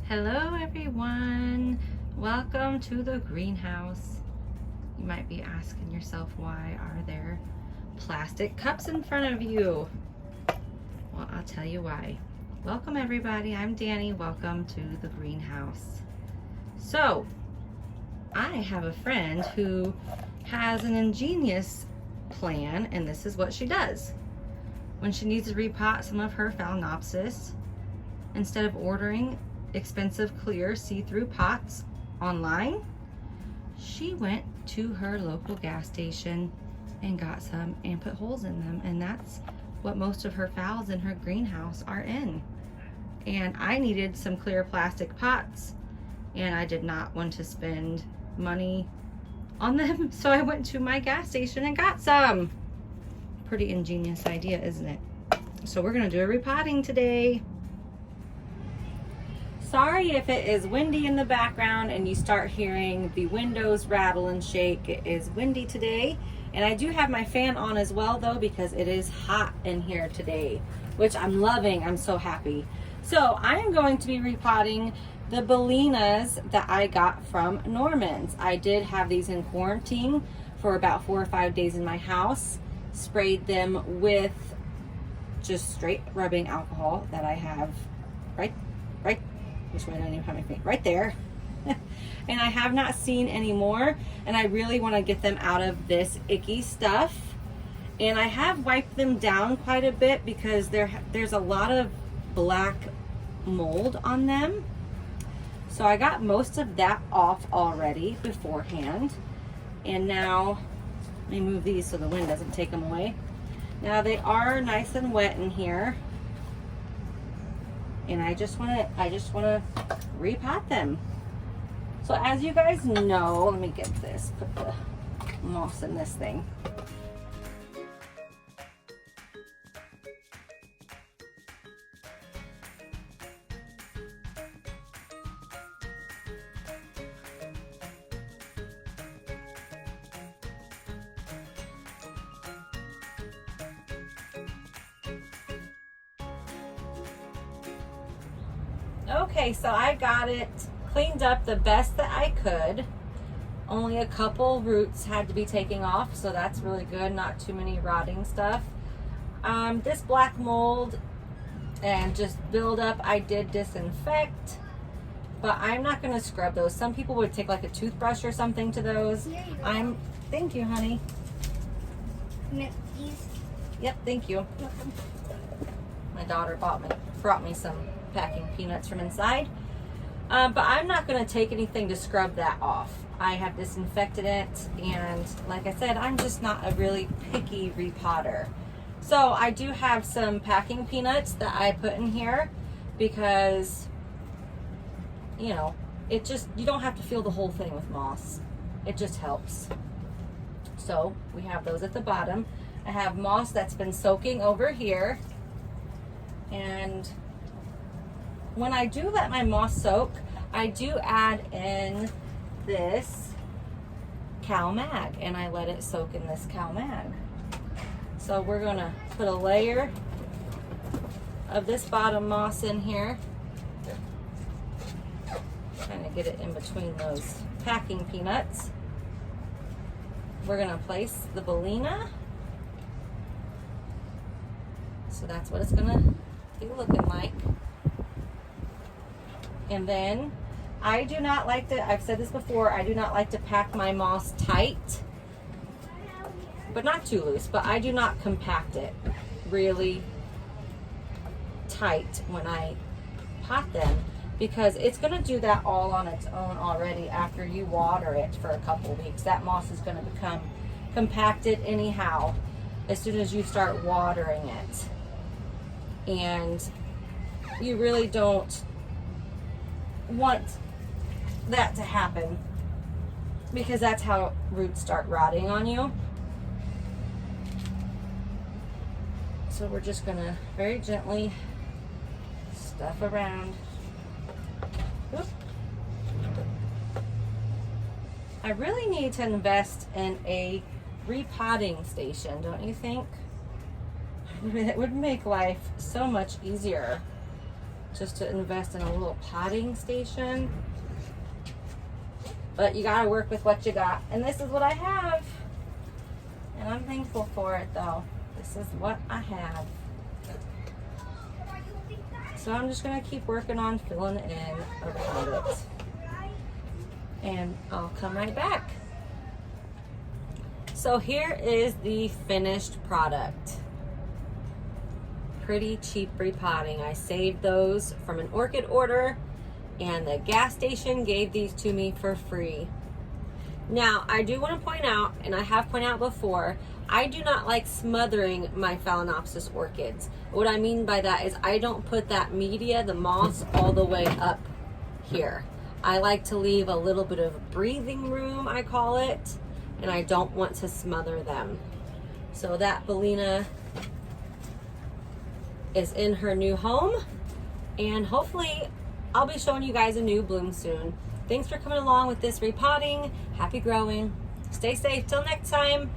Hello everyone, welcome to the greenhouse. You might be asking yourself, why are there plastic cups in front of you? Well, I'll tell you why. Welcome everybody, I'm Danny. Welcome to the greenhouse. So I have a friend who has an ingenious plan, and this is what she does. When she needs to repot some of her Phalaenopsis, instead of ordering expensive clear see-through pots online, she went to her local gas station and got some and put holes in them, and that's what most of her phals in her greenhouse are in. And I needed some clear plastic pots, and I did not want to spend money on them, so I went to my gas station and got some. Pretty ingenious idea, isn't it? So we're gonna do a repotting today. Sorry if it is windy in the background and you start hearing the windows rattle and shake. It is windy today, and I do have my fan on as well though, because it is hot in here today, which I'm loving. I'm so happy. So I am going to be repotting the Phalaenas that I got from Norman's. I did have these in quarantine for about 4 or 5 days in my house. Sprayed them with just straight rubbing alcohol that I have right which way? I don't even have my feet right there. And I have not seen any more, and I really want to get them out of this icky stuff. And I have wiped them down quite a bit because there's a lot of black mold on them. So I got most of that off already beforehand. And now let me move these so the wind doesn't take them away. Now they are nice and wet in here, and I just want to repot them. So as you guys know, let me get this, put the moss in this thing. Okay, so I got it cleaned up the best that I could. Only a couple roots had to be taken off, so that's really good. Not too many rotting stuff. This black mold and just buildup, I did disinfect, but I'm not going to scrub those. Some people would take like a toothbrush or something to those. Thank you, honey. Yep, thank you. Welcome. My daughter brought me some packing peanuts from inside, but I'm not going to take anything to scrub that off. I have disinfected it, and like I said, I'm just not a really picky repotter. So I do have some packing peanuts that I put in here because, you know, it just, you don't have to fill the whole thing with moss. It just helps. So we have those at the bottom. I have moss that's been soaking over here, and when I do let my moss soak, I do add in this cow mag, and I let it soak in this cow mag. So we're gonna put a layer of this bottom moss in here, kind of get it in between those packing peanuts. We're gonna place the Phalaena. So that's what it's gonna be looking like. And then I do not like to, I've said this before, I do not like to pack my moss tight, but not too loose, but I do not compact it really tight when I pot them, because it's going to do that all on its own already after you water it for a couple weeks. That moss is going to become compacted anyhow as soon as you start watering it. And you really don't want that to happen, because that's how roots start rotting on you. So we're just gonna very gently stuff around. Oop. I really need to invest in a repotting station, don't you think? It would make life so much easier. just to invest in a little potting station. But you gotta work with what you got. And this is what I have. And I'm thankful for it though. This is what I have. So I'm just gonna keep working on filling in around it. And I'll come right back. So here is the finished product. Pretty cheap repotting. I saved those from an orchid order, and the gas station gave these to me for free. Now, I do want to point out, and I have pointed out before, I do not like smothering my Phalaenopsis orchids. What I mean by that is I don't put that media, the moss, all the way up here. I like to leave a little bit of breathing room, I call it, and I don't want to smother them. So that Phalaena is in her new home, and hopefully I'll be showing you guys a new bloom soon. Thanks for coming along with this repotting. Happy growing. Stay safe till next time.